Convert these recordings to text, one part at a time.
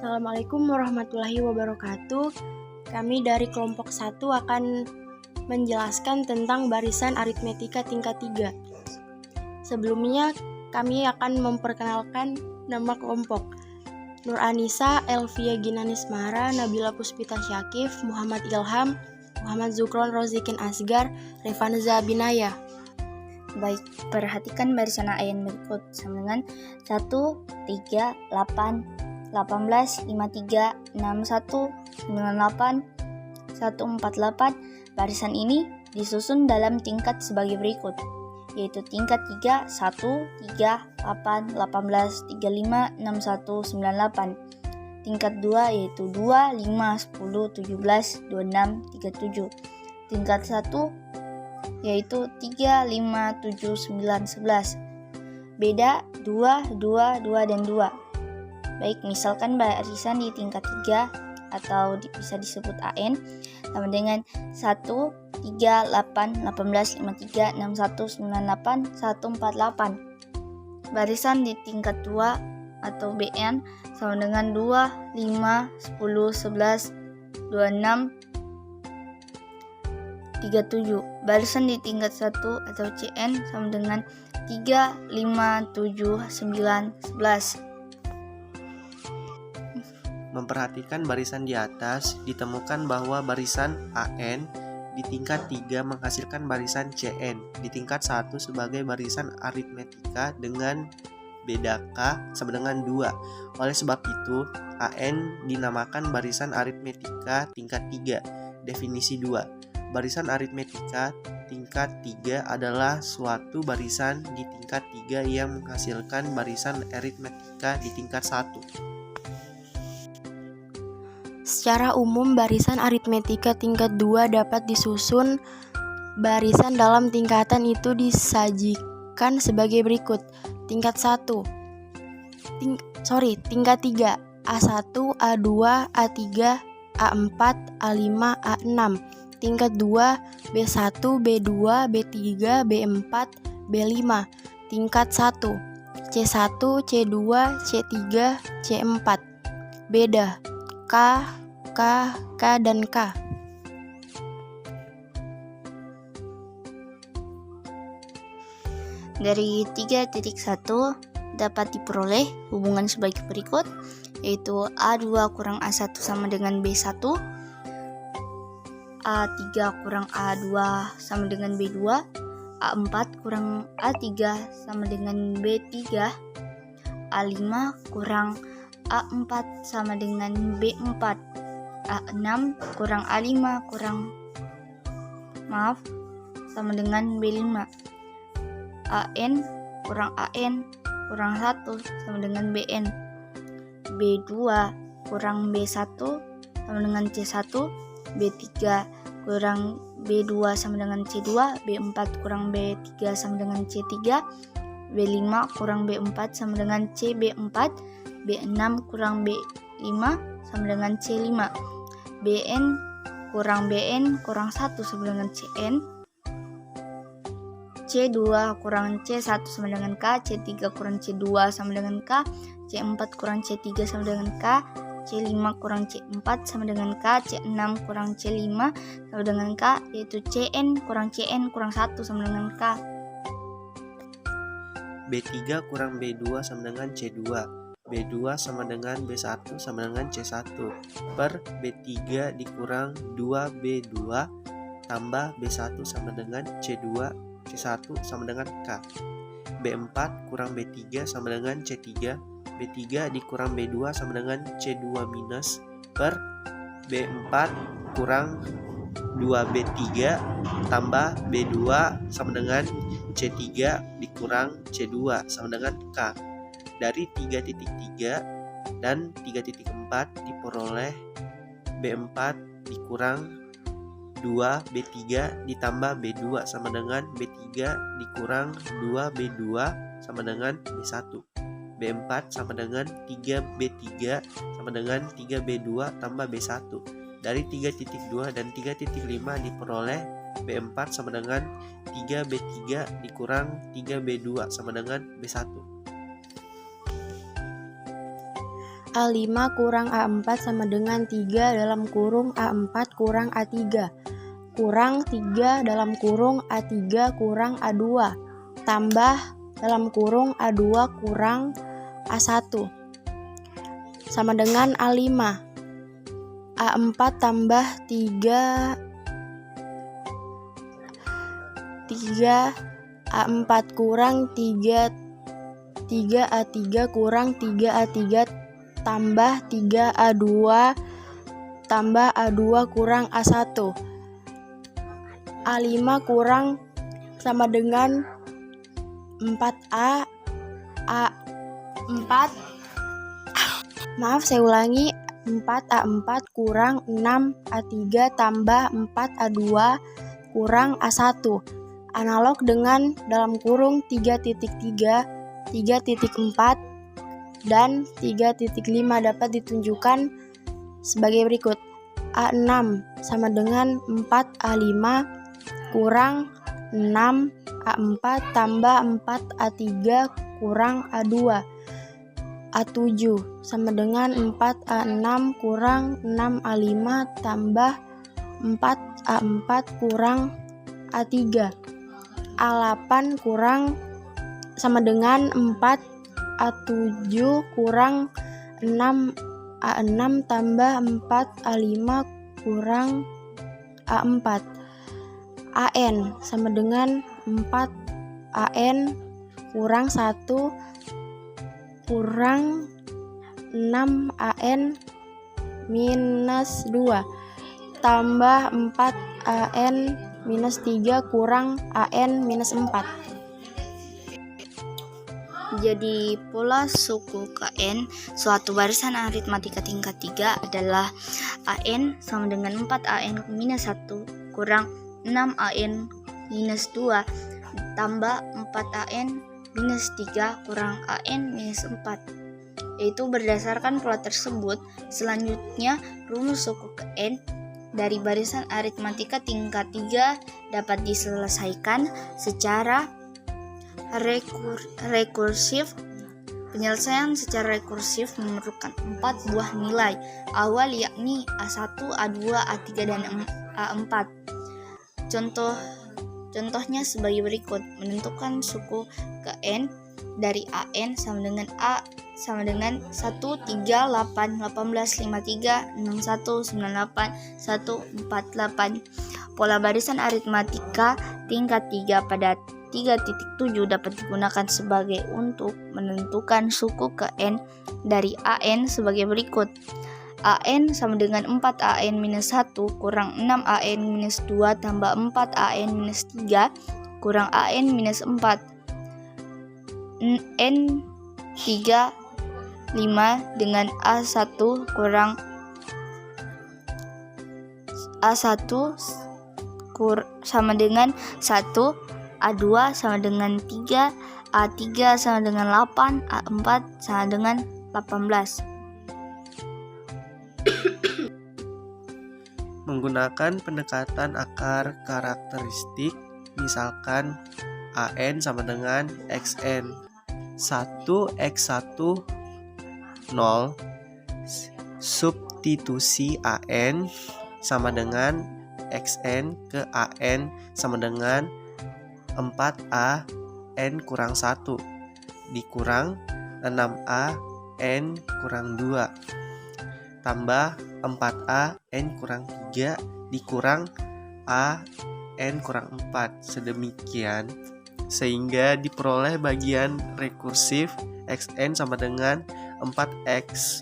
Assalamualaikum warahmatullahi wabarakatuh. Kami dari kelompok 1 akan menjelaskan tentang barisan aritmetika tingkat 3. Sebelumnya kami akan memperkenalkan nama kelompok. Nur Anissa, Elvia Ginanismara, Nabila Puspita Syakif, Muhammad Ilham, Muhammad Zukron Rozikin Asgar, Revanza Binaya. Baik, perhatikan barisan AN berikut sama dengan 1, 3, 8, 18, 53, 61, 98, 148. Barisan ini disusun dalam tingkat sebagai berikut, yaitu tingkat 3, 1, 3, 8, 18, 35, 61, 98. Tingkat 2 yaitu 2, 5, 10, 17, 26, 37. Tingkat 1 yaitu 3, 5, 7, 9, 11. Beda 2, 2, 2, dan 2. Baik, misalkan barisan di tingkat 3 atau bisa disebut AN sama dengan 1, 3, 8, 18, 53, 61, 98, 148. Barisan di tingkat 2 atau BN sama dengan 2, 5, 10, 11, 26, 37. Barisan di tingkat 1 atau CN sama dengan 3, 5, 7, 9, 11. Memperhatikan barisan di atas, ditemukan bahwa barisan AN di tingkat 3 menghasilkan barisan CN di tingkat 1 sebagai barisan aritmetika dengan beda K sama dengan 2. Oleh sebab itu, AN dinamakan barisan aritmetika tingkat 3. Definisi 2. Barisan aritmetika tingkat 3 adalah suatu barisan di tingkat 3 yang menghasilkan barisan aritmetika di tingkat 1. Secara umum, barisan aritmetika tingkat 2 dapat disusun. Barisan dalam tingkatan itu disajikan sebagai berikut. Tingkat 1. Tingkat 3. A1, A2, A3, A4, A5, A6. Tingkat 2. B1, B2, B3, B4, B5. Tingkat 1. C1, C2, C3, C4. Beda K, dan K. Dari 3.1 dapat diperoleh hubungan sebagai berikut, yaitu A2 kurang A1 sama dengan B1, A3 kurang A2 sama dengan B2, A4 kurang A3 sama dengan B3, A5 kurang A4 sama dengan B4, A6 kurang A5 sama dengan B5, AN kurang 1 sama dengan BN, B2 kurang B1 sama dengan C1, B3 kurang B2 sama dengan C2, B4 kurang B3 sama dengan C3, B5 kurang B4 sama dengan CB4, B6 kurang B5 sama dengan C5, BN kurang 1 sama dengan CN, C2 kurang C1 sama dengan K, C3 kurang C2 sama dengan K, C4 kurang C3 sama dengan K, C5 kurang C4 sama dengan K, C6 kurang C5 sama dengan K, yaitu CN kurang 1 sama dengan K. B3 kurang B2 sama dengan C2, B2 sama dengan B1 sama dengan C1, per B3 dikurang 2B2 tambah B1 sama dengan C2, C1 sama dengan K. B4 kurang B3 sama dengan C3, B3 dikurang B2 sama dengan C2 minus, per B4 kurang 2B3 tambah B2 sama dengan C3 dikurang C2 sama dengan K. Dari 3.3 dan 3.4 diperoleh B4 dikurang 2B3 ditambah B2 sama dengan B3 dikurang 2B2 sama dengan B1. B4 sama dengan 3B3 sama dengan 3B2 tambah B1. Dari 3.2 dan 3.5 diperoleh B4 sama dengan 3B3 dikurang 3B2 sama dengan B1. A5 kurang A4 sama dengan 3 dalam kurung A4 kurang A3 kurang 3 dalam kurung A3 kurang A2 tambah dalam kurung A2 kurang A1 sama dengan A5. A4 tambah 3 A4 kurang 3 A3 kurang 3 A3 tambah 3 A2 tambah A2 kurang A1. A5 kurang sama dengan 4A A4 saya ulangi 4A4 kurang 6 A3 tambah 4 A2 kurang A1. Analog dengan dalam kurung 3.3, 3.4, dan 3.5 dapat ditunjukkan sebagai berikut. A6 sama dengan 4A5 kurang 6 A4 tambah 4 A3 kurang A2. A7 sama dengan 4A6 kurang 6 A5 tambah 4 A4 kurang A3. A8 kurang sama dengan 4 A7 kurang 6 A6 tambah 4 A5 kurang A4. AN sama dengan 4 AN kurang 1 kurang 6 AN minus 2 tambah 4 AN minus 3 kurang AN minus 4. Jadi pola suku KN suatu barisan aritmatika tingkat 3 adalah AN sama dengan 4AN minus 1 kurang 6AN minus 2 tambah 4AN minus 3 kurang AN minus 4. Yaitu berdasarkan pola tersebut, selanjutnya rumus suku KN dari barisan aritmatika tingkat 3 dapat diselesaikan secara rekursif. Penyelesaian secara rekursif memerlukan 4 buah nilai awal, yakni A1, A2, A3, dan A4. Contohnya sebagai berikut. Menentukan suku KN dari AN sama dengan A sama dengan 1, 3, 8, 18, 53, 61, 98, 148. Pola barisan aritmatika tingkat 3 pada 3.7 dapat digunakan sebagai untuk menentukan suku KN dari AN sebagai berikut. AN sama dengan 4AN minus 1 kurang 6AN minus 2 tambah 4AN minus 3 kurang AN minus 4. N 3 5 dengan A1 kurang A1 sama dengan 1, A2 sama dengan 3, A3 sama dengan 8, A4 sama dengan 18. Menggunakan pendekatan akar karakteristik, misalkan AN sama dengan XN 1x1 0, substitusi AN sama dengan XN ke AN sama dengan 4A N kurang 1 dikurang 6A N kurang 2 tambah 4A N kurang 3 dikurang A N kurang 4. Sedemikian sehingga diperoleh bagian rekursif XN sama dengan 4X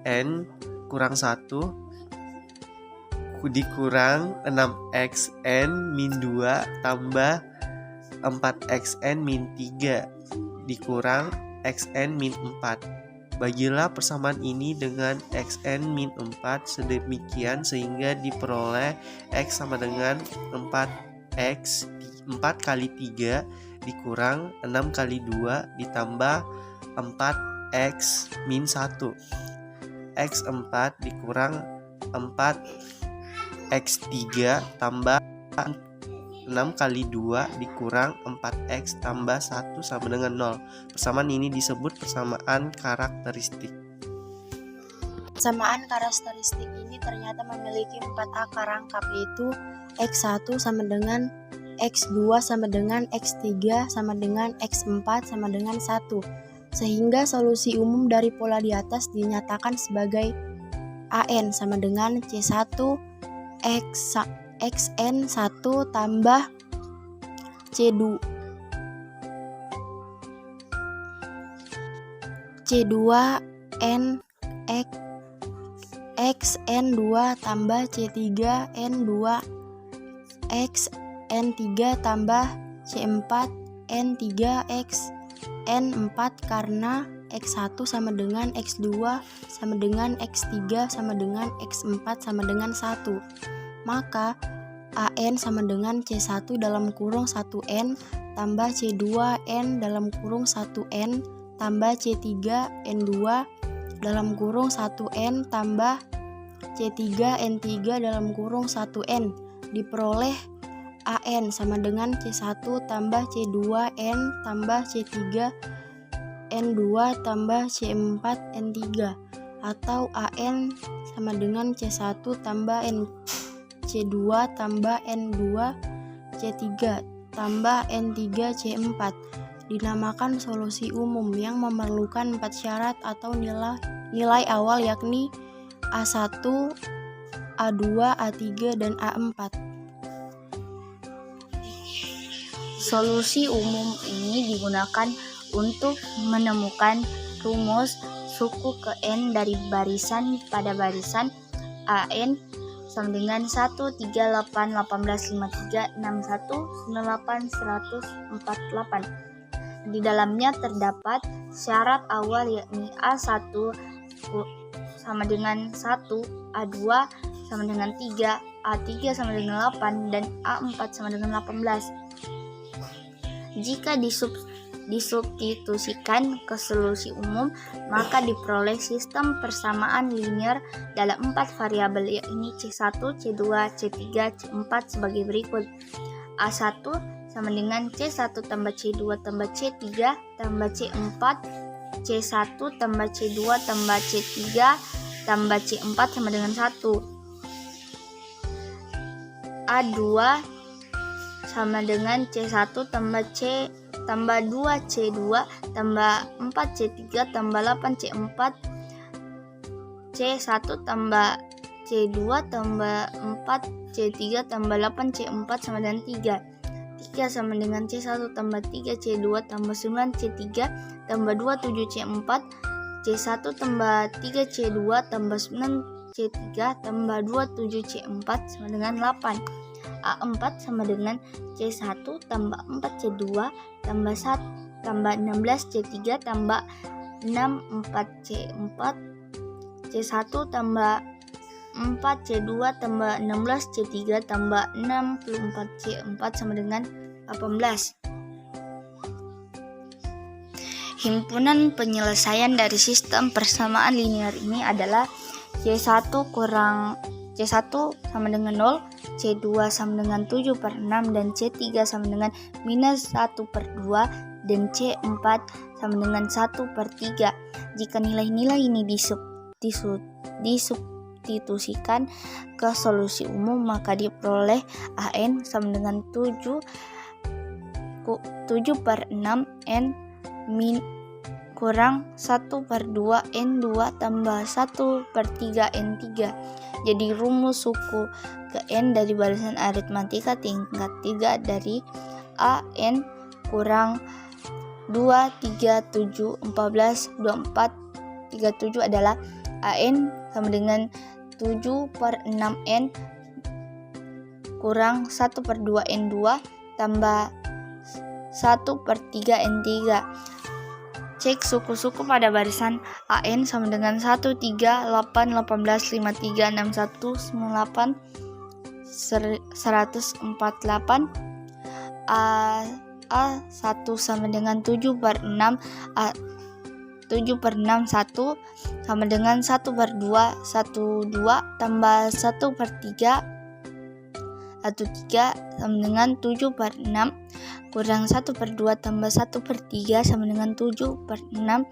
N kurang 1 dikurang 6XN min 2 tambah 4XN min 3 dikurang XN min 4. Bagilah persamaan ini dengan XN min 4 sedemikian sehingga diperoleh X sama dengan 4X 4 kali 3 dikurang 6 kali 2 ditambah 4X min 1. X4 dikurang 4X3 tambah 6 kali 2 dikurang 4X tambah 1 sama dengan 0. Persamaan ini disebut persamaan karakteristik. Persamaan karakteristik ini ternyata memiliki 4 akar rangkap, yaitu X1 sama dengan X2 sama dengan X3 sama dengan X4 sama dengan 1. Sehingga solusi umum dari pola di atas dinyatakan sebagai AN sama dengan C1 XN1 tambah C2 N XN2 tambah C3 N2 XN3 tambah C4 N3 XN4 karena X1 sama dengan X2 sama dengan X3 sama dengan X4 sama dengan 1. Maka AN sama dengan C1 dalam kurung 1N tambah C2N dalam kurung 1N tambah C3 N2 dalam kurung 1N tambah C3 N3 dalam kurung 1N diperoleh AN sama dengan C1 tambah C2N tambah C3 N2 tambah C4 N3 atau AN sama dengan C1 tambah C2 tambah N2 C3 tambah N3 C4 dinamakan solusi umum yang memerlukan 4 syarat atau nilai awal, yakni A1, A2, A3, dan A4. Solusi umum ini digunakan untuk menemukan rumus suku ke N dari barisan pada barisan AN sama dengan 1, 3, 8, 18, 53, 61, 98, 148. Di dalamnya terdapat syarat awal, yakni A1 sama dengan 1, A2 sama dengan 3, A3 sama dengan 8, dan A4 sama dengan 18. Jika disubstitusikan ke solusi umum, maka diperoleh sistem persamaan linear dalam 4 variabel, yakni C1, C2, C3, C4 sebagai berikut. A1 sama dengan C1 tambah C2 tambah C3 tambah C4, C1 tambah C2 tambah C3 tambah C4 sama dengan 1. A2 sama dengan C1 tambah C tambah 2 C2 tambah 4 C3 tambah 8 C4, C1 tambah C2 tambah 4 C3 tambah 8 C4 sama dengan 3. 3 sama dengan C1 tambah 3 C2 tambah 9 C3 tambah 2 7 C4, C1 tambah 3 C2 tambah 9 C3 tambah 2 7 C4 sama dengan 8. A4 sama dengan C1 tambah 4 C2 tambah 1 tambah 16 C3 tambah 6 4 C4, C1 tambah 4 C2 tambah 16 C3 tambah 64 C4 sama dengan 18. Himpunan penyelesaian dari sistem persamaan linear ini adalah C1 sama dengan 0, C2 sama dengan 7/6, dan C3 sama dengan minus 1/2, dan C4 sama dengan 1/3. Jika nilai-nilai ini disubstitusikan ke solusi umum, maka diperoleh AN sama dengan 7/6 N kurang 1/2 N2 tambah 1/3 N3. Jadi rumus suku ke N dari barisan aritmatika tingkat 3 dari AN kurang 2, 3, 7, 14, 24, 37 adalah AN sama dengan 7/6N kurang 1/2 N2 tambah 1/3 N3. Cek suku-suku pada barisan AN sama dengan 1, 3, 8, 18, 53, 61, 98, 148. A1 sama dengan 7/6, 7/6 1 sama dengan 1/2, 12 tambah 1/3, 13 sama dengan 7/6 kurang 1/2 tambah 1/3 sama dengan 7/6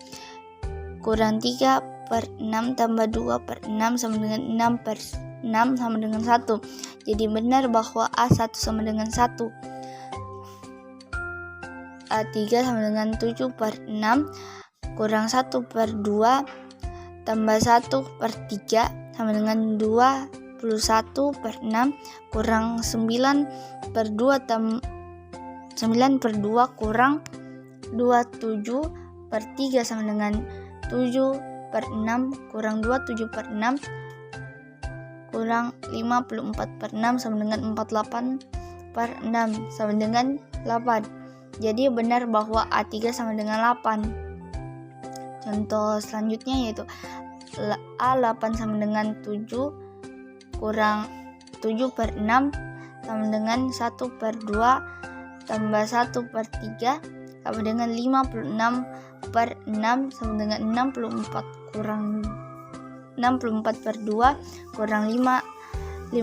kurang 3 per 6 tambah 2 per 6 sama dengan 6 per 6 sama dengan 1. Jadi benar bahwa A1 sama dengan 1. A3 sama dengan 7 per 6 kurang 1 per 2 tambah 1 per 3 sama dengan 21 per 6 kurang 9 per 2 9 per 2 kurang 27 per 3 sama dengan 7 per 6 kurang 27 per 6 kurang 54 per 6 sama dengan 48 per 6 sama dengan 8. Jadi benar bahwa A3 sama dengan 8. Contoh selanjutnya yaitu A8 sama dengan 7 kurang 7 per 6 sama dengan 1 per 2 tambah 1 per 3 sama dengan 56 per 6 sama dengan 64 kurang 64 per 2 kurang 512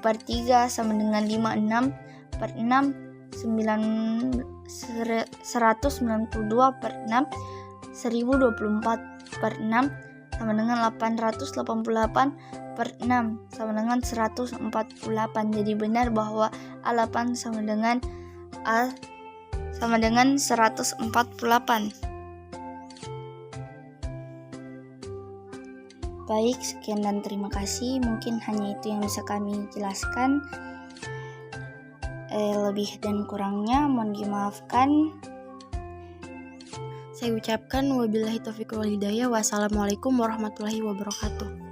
per 3 sama dengan 56 per 6 192 per 6 1024 per 6 sama dengan 888 per 6 sama dengan 148. Jadi benar bahwa A8 sama dengan 148. Baik, sekian dan terima kasih. Mungkin hanya itu yang bisa kami jelaskan. Lebih dan kurangnya mohon dimaafkan. Saya ucapkan wabillahi taufiq wal hidayah. Wassalamualaikum warahmatullahi wabarakatuh.